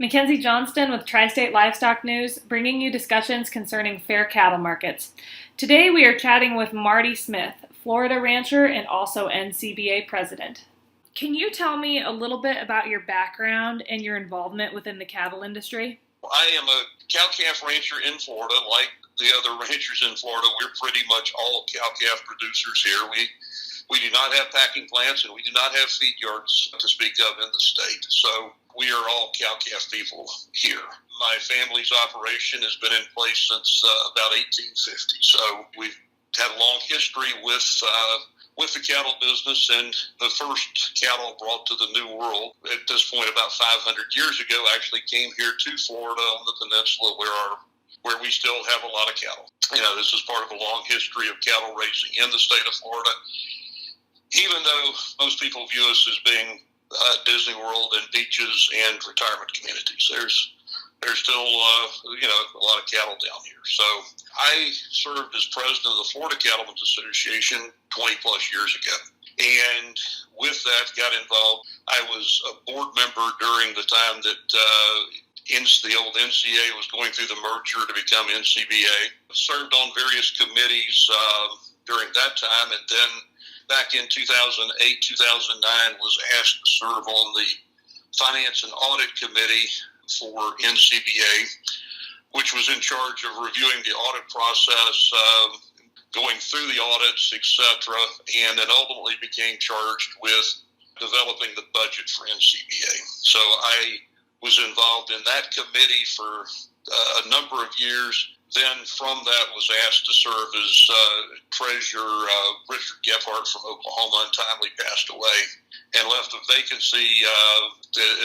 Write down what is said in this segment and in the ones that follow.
Mackenzie Johnston with Tri-State Livestock News, bringing you discussions concerning fair cattle markets. Today we are chatting with Marty Smith, Florida rancher and also NCBA President. Can you tell me a little bit about your background and your involvement within the cattle industry? I am a cow-calf rancher in Florida. Like the other ranchers in Florida, we're pretty much all cow-calf producers here. We do not have packing plants and we do not have feed yards to speak of in the state. So we are all cow-calf people here. My family's operation has been in place since about 1850. So we've had a long history with the cattle business, and the first cattle brought to the New World at this point about 500 years ago actually came here to Florida on the peninsula where we still have a lot of cattle. You know, this is part of a long history of cattle raising in the state of Florida. Even though most people view us as being Disney World and beaches and retirement communities, there's still a lot of cattle down here. So I served as president of the Florida Cattlemen's Association 20 plus years ago, and with that got involved. I was a board member during the time that the old NCAA was going through the merger to become NCBA. Served on various committees during that time, and then back in 2008, 2009, was asked to serve on the Finance and Audit Committee for NCBA, which was in charge of reviewing the audit process, going through the audits, etc., and then ultimately became charged with developing the budget for NCBA. So I was involved in that committee for a number of years. Then from that was asked to serve as treasurer. Richard Gephardt from Oklahoma untimely passed away and left a vacancy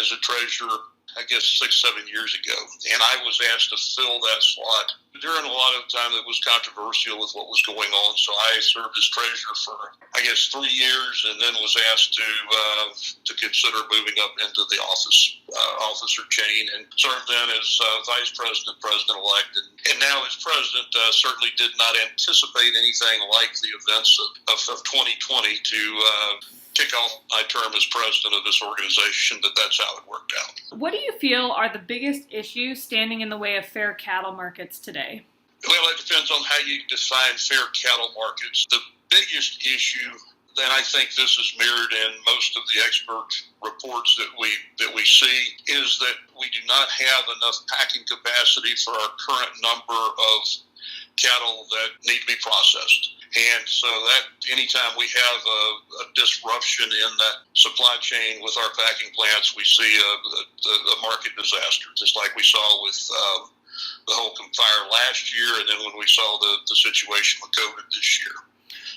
as a treasurer, I guess 6-7 years ago. And I was asked to fill that slot during a lot of time that was controversial with what was going on. So I served as treasurer for, I guess, 3 years, and then was asked to consider moving up into the officer chain, and served then as vice president, president-elect, and now as president. Certainly did not anticipate anything like the events of 2020 to kick off my term as president of this organization, that's how it worked out. What do you feel are the biggest issues standing in the way of fair cattle markets today? Well, it depends on how you define fair cattle markets. The biggest issue, and I think this is mirrored in most of the expert reports that we see, is that we do not have enough packing capacity for our current number of cattle that need to be processed. And so that anytime we have a disruption in that supply chain with our packing plants, we see a market disaster, just like we saw with the Holcomb fire last year, and then when we saw the situation with COVID this year.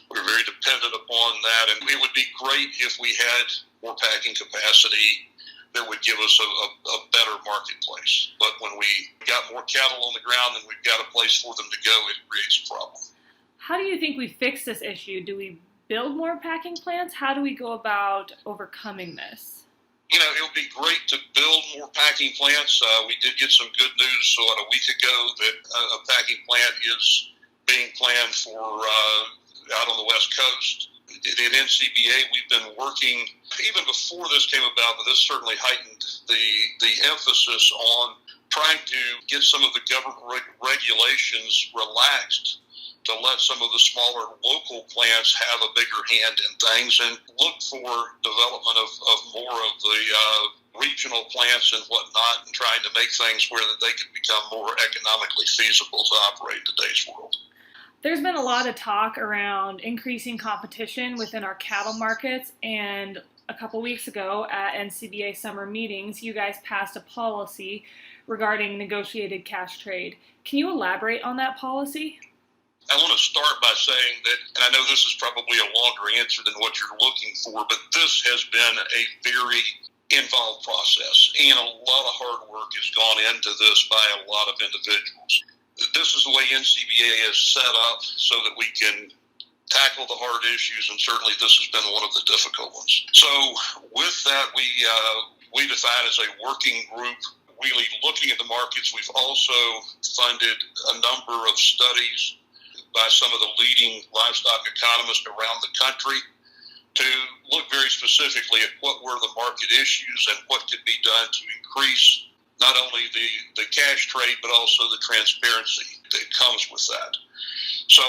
We're very dependent upon that, and it would be great if we had more packing capacity that would give us a better marketplace. But when we got more cattle on the ground and we've got a place for them to go, it creates a problem. How do you think we fix this issue? Do we build more packing plants? How do we go about overcoming this? You know, it would be great to build more packing plants. We did get some good news about a week ago that a packing plant is being planned for out on the West Coast. At NCBA, we've been working, even before this came about, but this certainly heightened the emphasis on trying to get some of the government regulations relaxed to let some of the smaller local plants have a bigger hand in things, and look for development of more of the regional plants and whatnot, and trying to make things where that they can become more economically feasible to operate in today's world. There's been a lot of talk around increasing competition within our cattle markets, and a couple weeks ago at NCBA summer meetings, you guys passed a policy regarding negotiated cash trade. Can you elaborate on that policy? I want to start by saying that, and I know this is probably a longer answer than what you're looking for, but this has been a very involved process, and a lot of hard work has gone into this by a lot of individuals. This is the way NCBA is set up so that we can tackle the hard issues, and certainly this has been one of the difficult ones. So with that, we defined as a working group, really looking at the markets. We've also funded a number of studies by some of the leading livestock economists around the country to look very specifically at what were the market issues and what could be done to increase not only the cash trade, but also the transparency that comes with that. So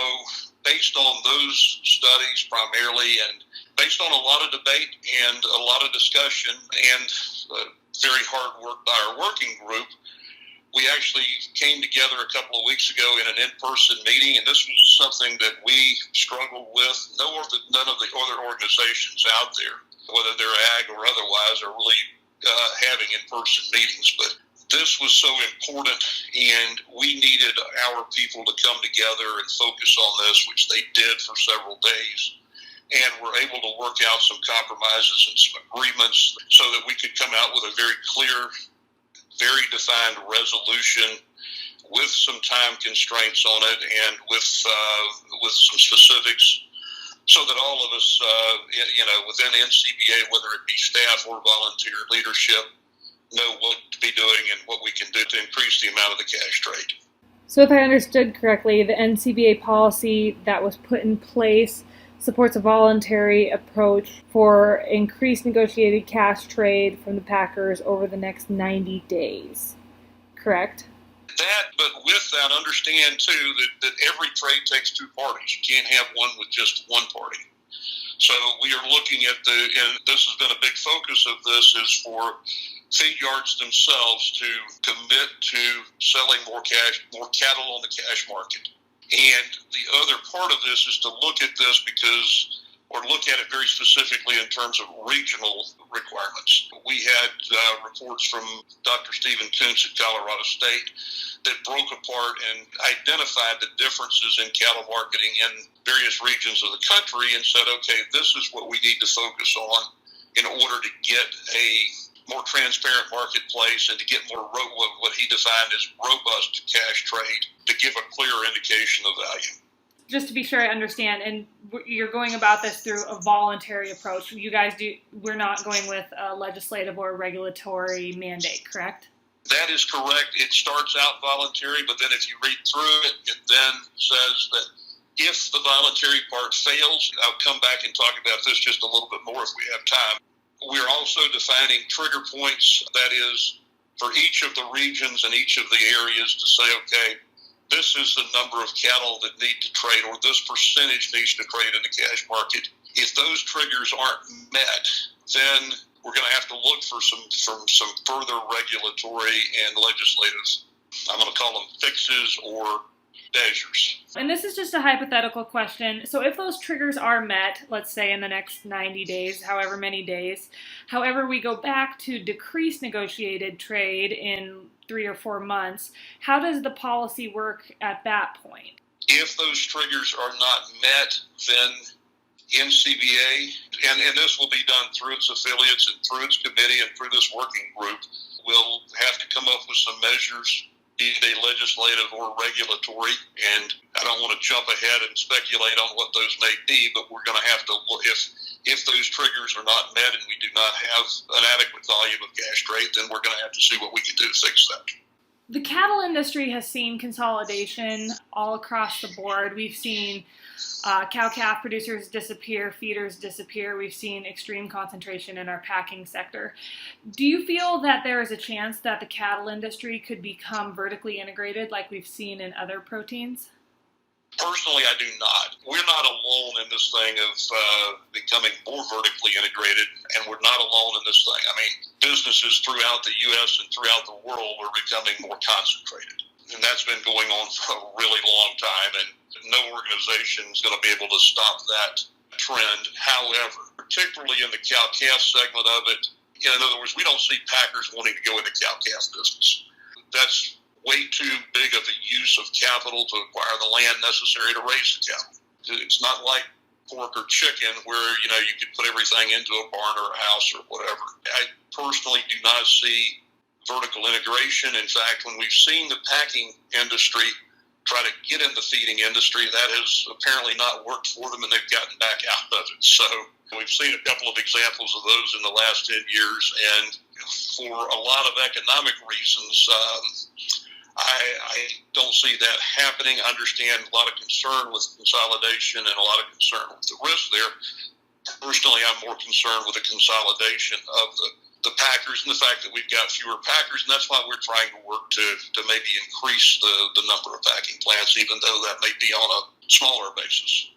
based on those studies primarily, and based on a lot of debate and a lot of discussion and very hard work by our working group, we actually came together a couple of weeks ago in an in-person meeting, and this was something that we struggled with. None of the other organizations out there, whether they're ag or otherwise, are really having in-person meetings. But this was so important, and we needed our people to come together and focus on this, which they did for several days. And were able to work out some compromises and some agreements so that we could come out with a very clear, very defined resolution with some time constraints on it and with some specifics, so that all of us, within NCBA, whether it be staff or volunteer leadership, know what to be doing and what we can do to increase the amount of the cash trade. So if I understood correctly, the NCBA policy that was put in place supports a voluntary approach for increased negotiated cash trade from the packers over the next 90 days, correct? That, but with that, understand too that every trade takes two parties. You can't have one with just one party. So we are looking at and this has been a big focus of this, is for feed yards themselves to commit to selling more cattle on the cash market. And the other part of this is to look at this look at it very specifically in terms of regional requirements. We had reports from Dr. Stephen Kuntz at Colorado State that broke apart and identified the differences in cattle marketing in various regions of the country and said, okay, this is what we need to focus on in order to get a more transparent marketplace and to get more what he defined as robust cash trade, to give a clearer indication of value. Just to be sure I understand, and you're going about this through a voluntary approach. You guys we're not going with a legislative or regulatory mandate, correct? That is correct. It starts out voluntary, but then if you read through it, it then says that if the voluntary part fails, I'll come back and talk about this just a little bit more if we have time. We're also defining trigger points, that is, for each of the regions and each of the areas to say, okay, this is the number of cattle that need to trade, or this percentage needs to trade in the cash market. If those triggers aren't met, then we're going to have to look for some further regulatory and legislative, I'm going to call them fixes or measures. And this is just a hypothetical question. So if those triggers are met, let's say in the next 90 days, however many days, however, we go back to decrease negotiated trade in 3 or 4 months, how does the policy work at that point? If those triggers are not met, then NCBA, and this will be done through its affiliates and through its committee and through this working group, will have to come up with some measures, be they legislative or regulatory, and I don't want to jump ahead and speculate on what those may be, but we're going to have to look, if those triggers are not met and we do not have an adequate volume of cash trade, then we're going to have to see what we can do to fix that. The cattle industry has seen consolidation all across the board. We've seen cow-calf producers disappear, feeders disappear. We've seen extreme concentration in our packing sector. Do you feel that there is a chance that the cattle industry could become vertically integrated like we've seen in other proteins? Personally, I do not. We're not alone in this thing of becoming more vertically integrated, and we're not alone in this thing. I mean, businesses throughout the U.S. and throughout the world are becoming more concentrated, and that's been going on for a really long time, and no organization is going to be able to stop that trend. However, particularly in the cow-calf segment of it, in other words, we don't see packers wanting to go into cow-calf business. That's way too big of a use of capital to acquire the land necessary to raise the cattle. It's not like pork or chicken where, you could put everything into a barn or a house or whatever. I personally do not see vertical integration. In fact, when we've seen the packing industry try to get in the feeding industry, that has apparently not worked for them, and they've gotten back out of it. So we've seen a couple of examples of those in the last 10 years, and for a lot of economic reasons, I don't see that happening. I understand a lot of concern with consolidation and a lot of concern with the risk there. Personally, I'm more concerned with the consolidation of the the packers and the fact that we've got fewer packers, and that's why we're trying to work to maybe increase the number of packing plants, even though that may be on a smaller basis.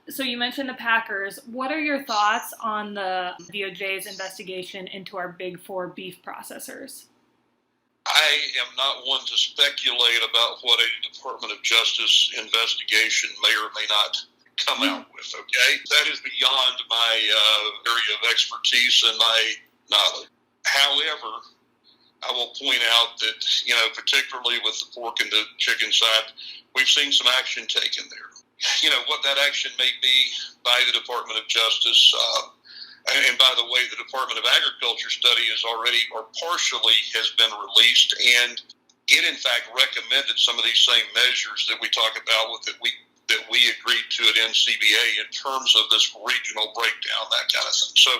So you mentioned the packers. What are your thoughts on the DOJ's investigation into our big four beef processors? I am not one to speculate about what a Department of Justice investigation may or may not come out with, okay? That is beyond my area of expertise and my knowledge. However, I will point out that, particularly with the pork and the chicken side, we've seen some action taken there. What that action may be by the Department of Justice, and by the way, the Department of Agriculture study is already or partially has been released, and it in fact recommended some of these same measures that we talk about that we agreed to at NCBA in terms of this regional breakdown, that kind of thing. So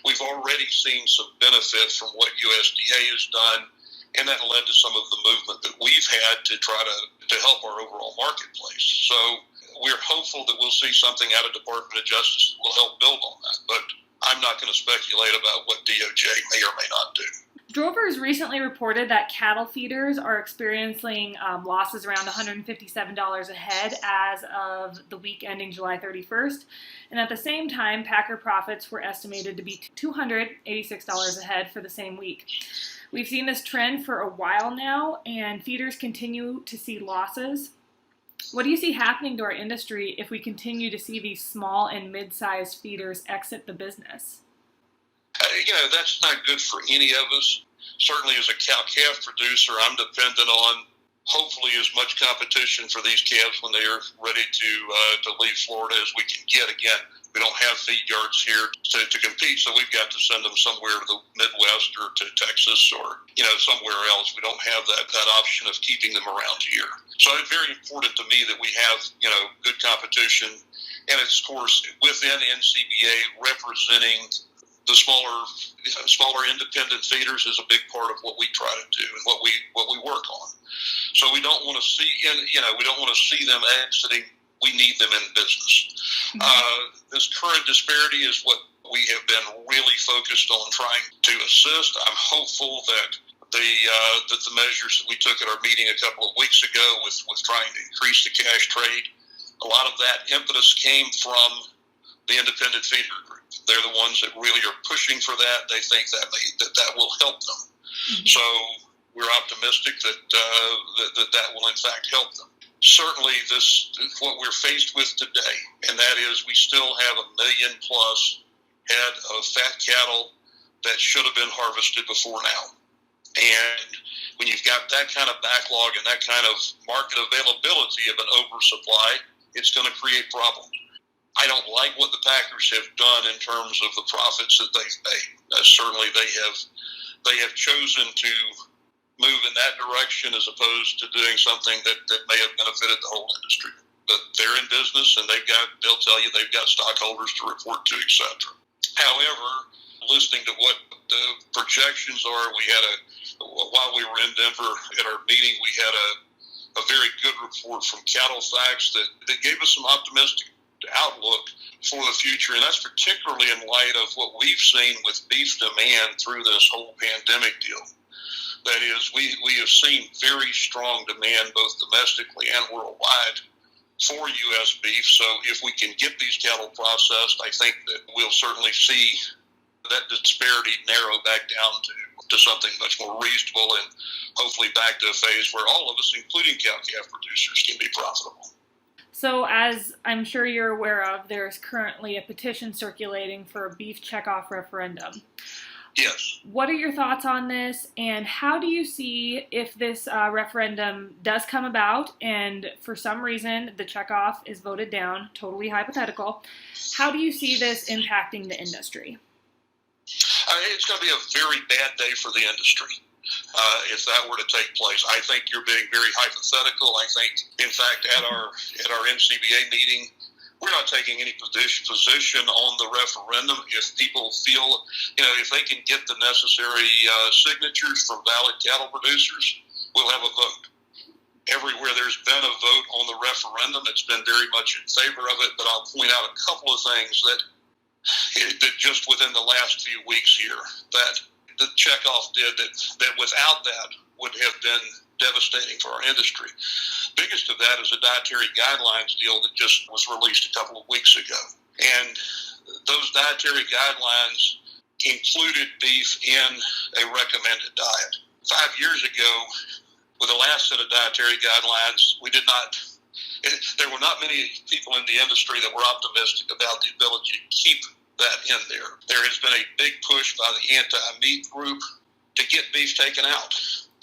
we've already seen some benefit from what USDA has done, and that led to some of the movement that we've had to try to help our overall marketplace. So we're hopeful that we'll see something out of Department of Justice that will help build on that. But I'm not going to speculate about what DOJ may or may not do. Drovers recently reported that cattle feeders are experiencing losses around $157 a head as of the week ending July 31st. And at the same time, packer profits were estimated to be $286 a head for the same week. We've seen this trend for a while now, and feeders continue to see losses. What do you see happening to our industry if we continue to see these small and mid-sized feeders exit the business? That's not good for any of us. Certainly as a cow-calf producer, I'm dependent on hopefully as much competition for these calves when they are ready to leave Florida as we can get. Again, we don't have feed yards here to compete, so we've got to send them somewhere to the Midwest or to Texas or, somewhere else. We don't have that option of keeping them around here. So it's very important to me that we have, good competition. And it's, of course, within NCBA representing the smaller independent feeders is a big part of what we try to do and what we work on. So we don't want to see, we don't want to see them exiting. We need them in business. This current disparity is what we have been really focused on trying to assist. I'm hopeful that the measures that we took at our meeting a couple of weeks ago with trying to increase the cash trade, a lot of that impetus came from the independent feeder group. They're the ones that really are pushing for that. They think that will help them. Mm-hmm. So we're optimistic that will in fact help them. Certainly what we're faced with today, and that is we still have 1 million plus head of fat cattle that should have been harvested before now. And when you've got that kind of backlog and that kind of market availability of an oversupply, it's going to create problems. I don't like what the packers have done in terms of the profits that they've made. Certainly they have chosen to move in that direction as opposed to doing something that may have benefited the whole industry. But they're in business and they'll tell you they've got stockholders to report to, etc. However, listening to what the projections are, while we were in Denver at our meeting, we had a very good report from Cattle Facts that gave us some optimistic outlook for the future, and that's particularly in light of what we've seen with beef demand through this whole pandemic deal. That is, we have seen very strong demand both domestically and worldwide for U.S. beef. So if we can get these cattle processed, I think that we'll certainly see that disparity narrow back down to something much more reasonable and hopefully back to a phase where all of us, including cow-calf producers, can be profitable. So as I'm sure you're aware of, there's currently a petition circulating for a beef checkoff referendum. Yes. What are your thoughts on this, and how do you see if this referendum does come about and for some reason the checkoff is voted down, totally hypothetical, how do you see this impacting the industry? It's going to be a very bad day for the industry. If that were to take place, I think you're being very hypothetical. I think, in fact, at our NCBA meeting, we're not taking any position on the referendum. If people feel, if they can get the necessary signatures from valid cattle producers, we'll have a vote. Everywhere there's been a vote on the referendum, it's been very much in favor of it. But I'll point out a couple of things that just within the last few weeks here that that checkoff did that without that would have been devastating for our industry. Biggest of that is a dietary guidelines deal that just was released a couple of weeks ago. And those dietary guidelines included beef in a recommended diet. 5 years ago, with the last set of dietary guidelines, there were not many people in the industry that were optimistic about the ability to keep that in there. There has been a big push by the anti-meat group to get beef taken out.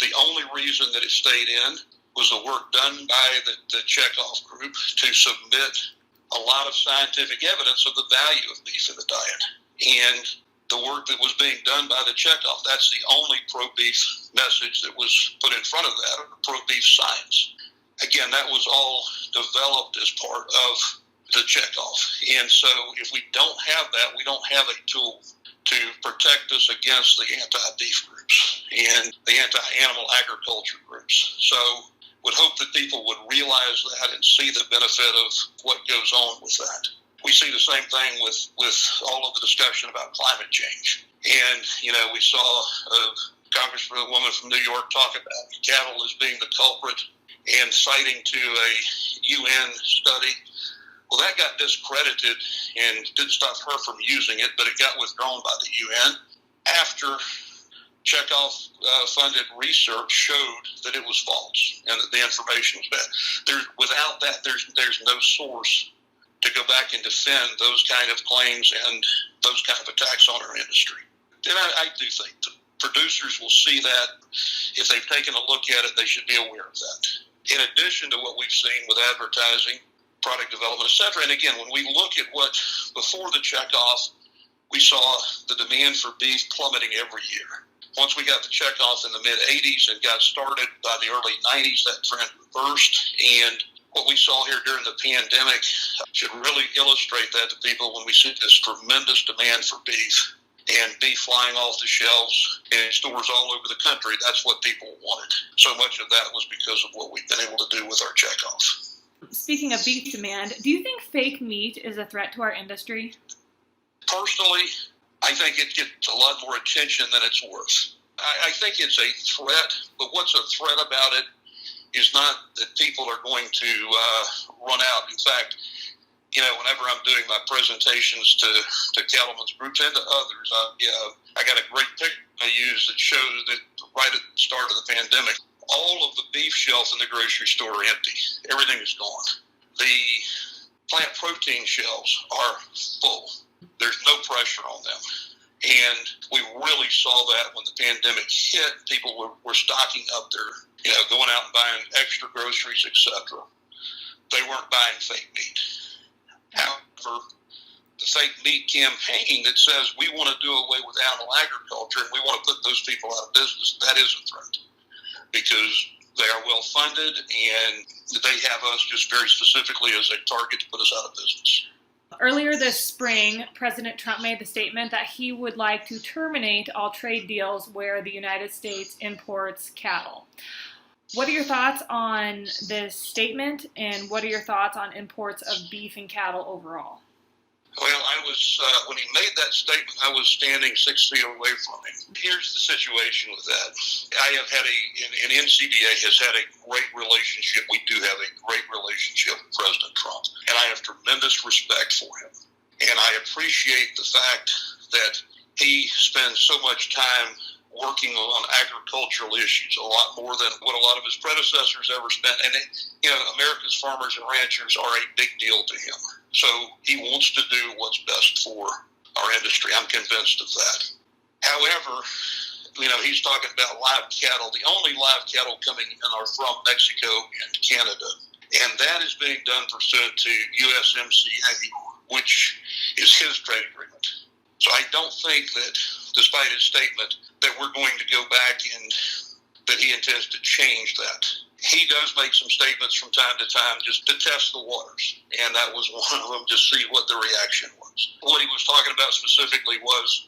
The only reason that it stayed in was the work done by the checkoff group to submit a lot of scientific evidence of the value of beef in the diet. And the work that was being done by the checkoff, that's the only pro-beef message that was put in front of that, pro-beef science. Again, that was all developed as part of the checkoff. And so if we don't have that, we don't have a tool to protect us against the anti-beef groups and the anti-animal agriculture groups. So would hope that people would realize that and see the benefit of what goes on with that. We see the same thing with all of the discussion about climate change. And, we saw a congresswoman from New York talk about cattle as being the culprit and citing to a UN study. Well, that got discredited and didn't stop her from using it, but it got withdrawn by the UN after checkoff funded research showed that it was false and that the information was bad. Without that, there's no source to go back and defend those kind of claims and those kind of attacks on our industry. And I do think the producers will see that. If they've taken a look at it, they should be aware of that. In addition to what we've seen with advertising, product development, et cetera. And again, when we look at what before the checkoff, we saw the demand for beef plummeting every year. Once we got the checkoff in the mid-'80s and got started by the early '90s, that trend reversed. And what we saw here during the pandemic should really illustrate that to people when we see this tremendous demand for beef and beef flying off the shelves in stores all over the country. That's what people wanted. So much of that was because of what we've been able to do with our checkoff. Speaking of beef demand, do you think fake meat is a threat to our industry? Personally, I think it gets a lot more attention than it's worth. I think it's a threat, but what's a threat about it is not that people are going to run out. In fact, whenever I'm doing my presentations to cattlemen's groups and to others, I got a great picture I use that shows that right at the start of the pandemic, all of the beef shelves in the grocery store are empty. Everything is gone. The plant protein shelves are full. There's no pressure on them. And we really saw that when the pandemic hit. People were stocking up their, going out and buying extra groceries, etc. They weren't buying fake meat. However, the fake meat campaign that says we want to do away with animal agriculture and we want to put those people out of business, that is a threat. Because they are well funded and they have us just very specifically as a target to put us out of business. Earlier this spring, President Trump made the statement that he would like to terminate all trade deals where the United States imports cattle. What are your thoughts on this statement, and what are your thoughts on imports of beef and cattle overall? Well, when he made that statement, I was standing 6 feet away from him. Here's the situation with that. I have had and NCBA has had a great relationship. We do have a great relationship with President Trump, and I have tremendous respect for him. And I appreciate the fact that he spends so much time working on agricultural issues, a lot more than what a lot of his predecessors ever spent. And, America's farmers and ranchers are a big deal to him. So he wants to do what's best for our industry. I'm convinced of that. However, he's talking about live cattle. The only live cattle coming in are from Mexico and Canada. And that is being done pursuant to USMCA, which is his trade agreement. So I don't think that, despite his statement, that we're going to go back and that he intends to change that. He does make some statements from time to time just to test the waters, and that was one of them, to see what the reaction was. What he was talking about specifically was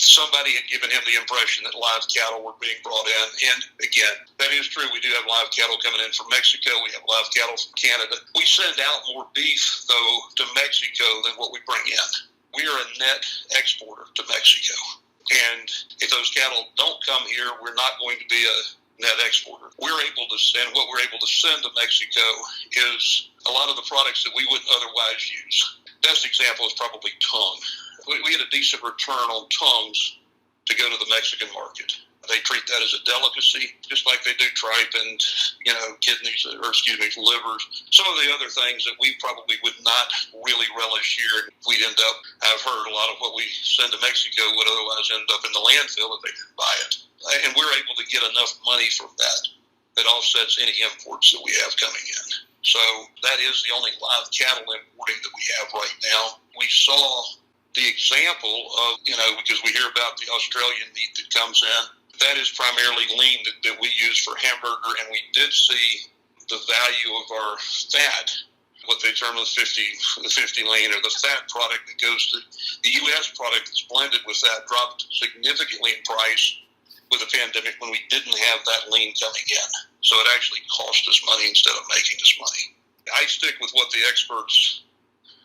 somebody had given him the impression that live cattle were being brought in, and again, that is true. We do have live cattle coming in from Mexico. We have live cattle from Canada. We send out more beef, though, to Mexico than what we bring in. We are a net exporter to Mexico. And if those cattle don't come here, we're not going to be a net exporter. We're able to send, what we're able to send to Mexico is a lot of the products that we wouldn't otherwise use. Best example is probably tongue. We had a decent return on tongues to go to the Mexican market. They treat that as a delicacy, just like they do tripe and, kidneys, livers. Some of the other things that we probably would not really relish here. We'd end up, I've heard a lot of what we send to Mexico would otherwise end up in the landfill if they didn't buy it. And we're able to get enough money from that offsets any imports that we have coming in. So that is the only live cattle importing that we have right now. We saw the example of, because we hear about the Australian meat that comes in. That is primarily lean that we use for hamburger, and we did see the value of our fat, what they term the 50 lean, or the fat product that goes to the U.S. product that's blended with that dropped significantly in price with the pandemic when we didn't have that lean coming in. So it actually cost us money instead of making us money. I stick with what the experts,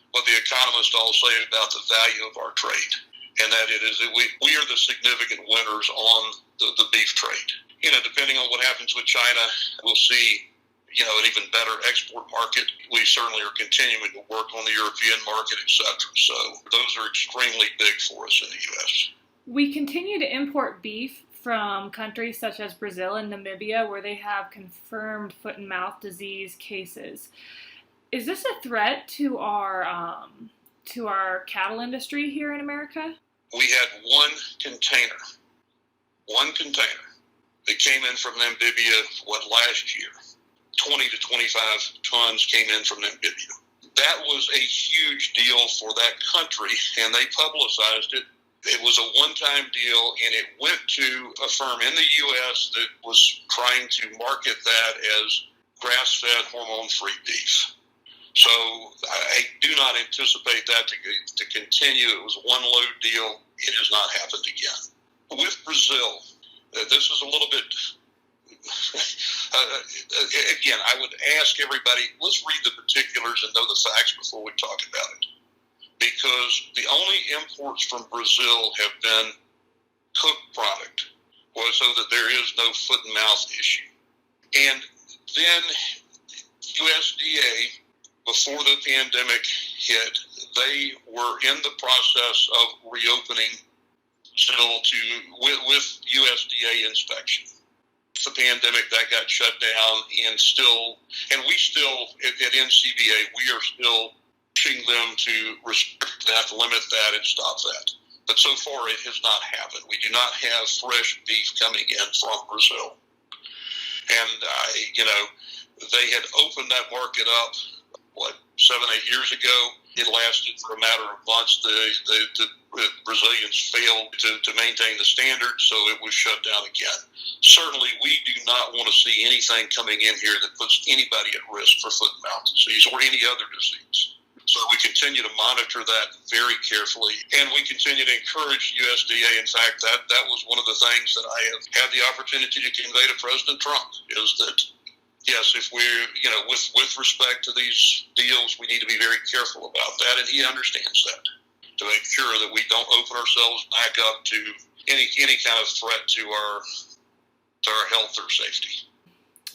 what the economists all say about the value of our trade. And that it is that we are the significant winners on the beef trade. Depending on what happens with China, we'll see, an even better export market. We certainly are continuing to work on the European market, et cetera. So those are extremely big for us in the U.S. We continue to import beef from countries such as Brazil and Namibia, where they have confirmed foot and mouth disease cases. Is this a threat to our cattle industry here in America? We had one container that came in from Namibia, last year? 20 to 25 tons came in from Namibia. That was a huge deal for that country, and they publicized it. It was a one-time deal, and it went to a firm in the U.S. that was trying to market that as grass-fed, hormone-free beef. So I do not anticipate that to continue. It was one load deal. It has not happened again. With Brazil, this is a little bit, again, I would ask everybody, let's read the particulars and know the facts before we talk about it. Because the only imports from Brazil have been cooked product, so that there is no foot and mouth issue. And then USDA, before the pandemic hit, they were in the process of reopening Brazil with USDA inspection. The pandemic, that got shut down, and we still at NCBA, we are still pushing them to restrict that, limit that, and stop that. But so far, it has not happened. We do not have fresh beef coming in from Brazil. And, they had opened that market up, 7-8 years ago. It lasted for a matter of months. The Brazilians failed to maintain the standards, so it was shut down again. Certainly, we do not want to see anything coming in here that puts anybody at risk for foot and mouth disease or any other disease. So we continue to monitor that very carefully, and we continue to encourage USDA. In fact, that was one of the things that I have had the opportunity to convey to President Trump, is that, yes, if we're, with respect to these deals, we need to be very careful about that, and he understands that, to make sure that we don't open ourselves back up to any kind of threat to our health or safety.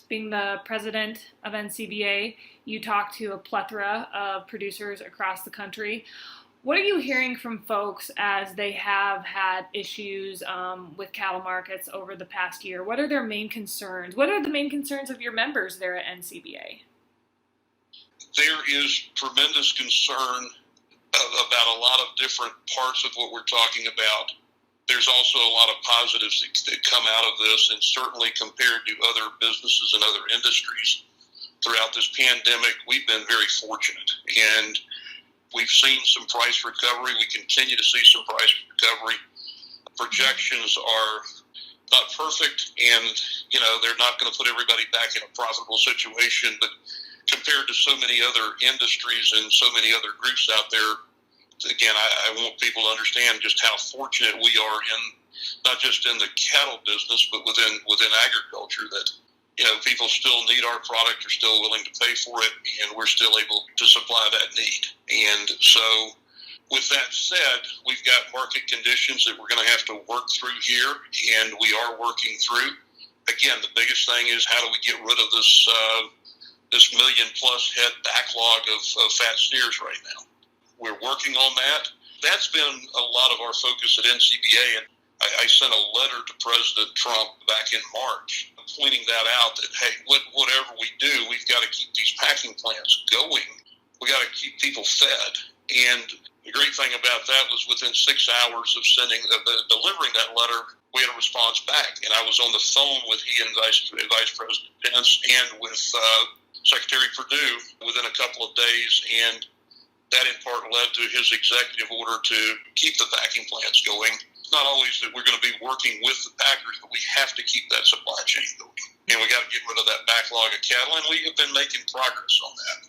Being the president of NCBA, you talk to a plethora of producers across the country. What are you hearing from folks as they have had issues with cattle markets over the past year? What are their main concerns? What are the main concerns of your members there at NCBA? There is tremendous concern about a lot of different parts of what we're talking about. There's also a lot of positives that come out of this, and certainly compared to other businesses and other industries throughout this pandemic, we've been very fortunate. And we've seen some price recovery. We continue to see some price recovery. Projections are not perfect, and, they're not going to put everybody back in a profitable situation. But compared to so many other industries and so many other groups out there, again, I want people to understand just how fortunate we are in, not just in the cattle business, but within agriculture, that, people still need our product, are still willing to pay for it, and we're still able to supply that need. And so With that said, we've got market conditions that we're going to have to work through here, and we are working through. Again, the biggest thing is how do we get rid of this million-plus head backlog of fat steers right now. We're working on that. That's been a lot of our focus at NCBA, and I sent a letter to President Trump back in March pointing that out that, hey, whatever we do, we've got to keep these packing plants going. We got to keep people fed. And the great thing about that was within 6 hours of delivering that letter, we had a response back. And I was on the phone with he and Vice President Pence and with Secretary Perdue within a couple of days. And that in part led to his executive order to keep the packing plants going. It's not always that we're going to be working with the packers, but we have to keep that supply chain going. And we got to get rid of that backlog of cattle, and we have been making progress on that.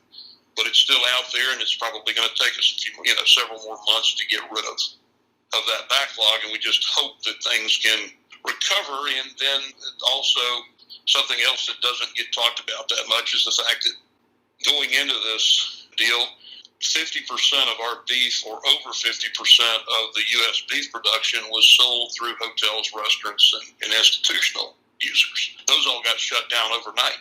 But it's still out there, and it's probably going to take us several more months to get rid of that backlog. And we just hope that things can recover. And then also something else that doesn't get talked about that much is the fact that going into this deal, 50% of our beef, or over 50% of the U.S. beef production, was sold through hotels, restaurants, and institutional users. Those all got shut down overnight,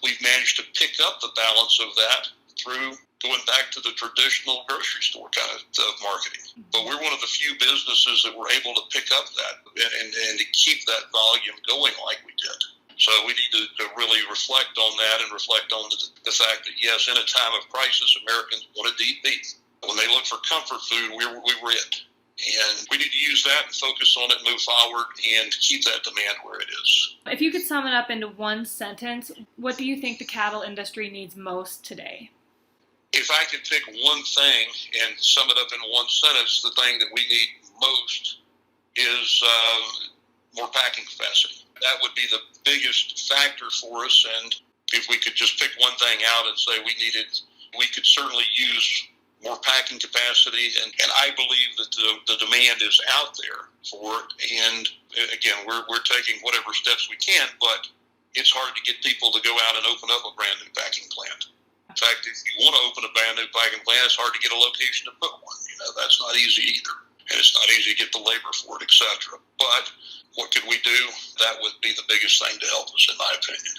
We've managed to pick up the balance of that through going back to the traditional grocery store kind of marketing. But we're one of the few businesses that were able to pick up that and to keep that volume going like we did. So we need to really reflect on that and reflect on the fact that, yes, in a time of crisis, Americans wanted to eat beef. When they look for comfort food, we were it. And we need to use that and focus on it, move forward, and keep that demand where it is. If you could sum it up into one sentence, what do you think the cattle industry needs most today? If I could pick one thing and sum it up in one sentence, the thing that we need most is more packing capacity. That would be the biggest factor for us, and if we could just pick one thing out and say we could certainly use more packing capacity, and I believe that the demand is out there for it, and again, we're taking whatever steps we can, but it's hard to get people to go out and open up a brand new packing plant. In fact, if you want to open a brand new packing plant, it's hard to get a location to put one. That's not easy either, and it's not easy to get the labor for it, etc. But what could we do? That would be the biggest thing to help us, in my opinion.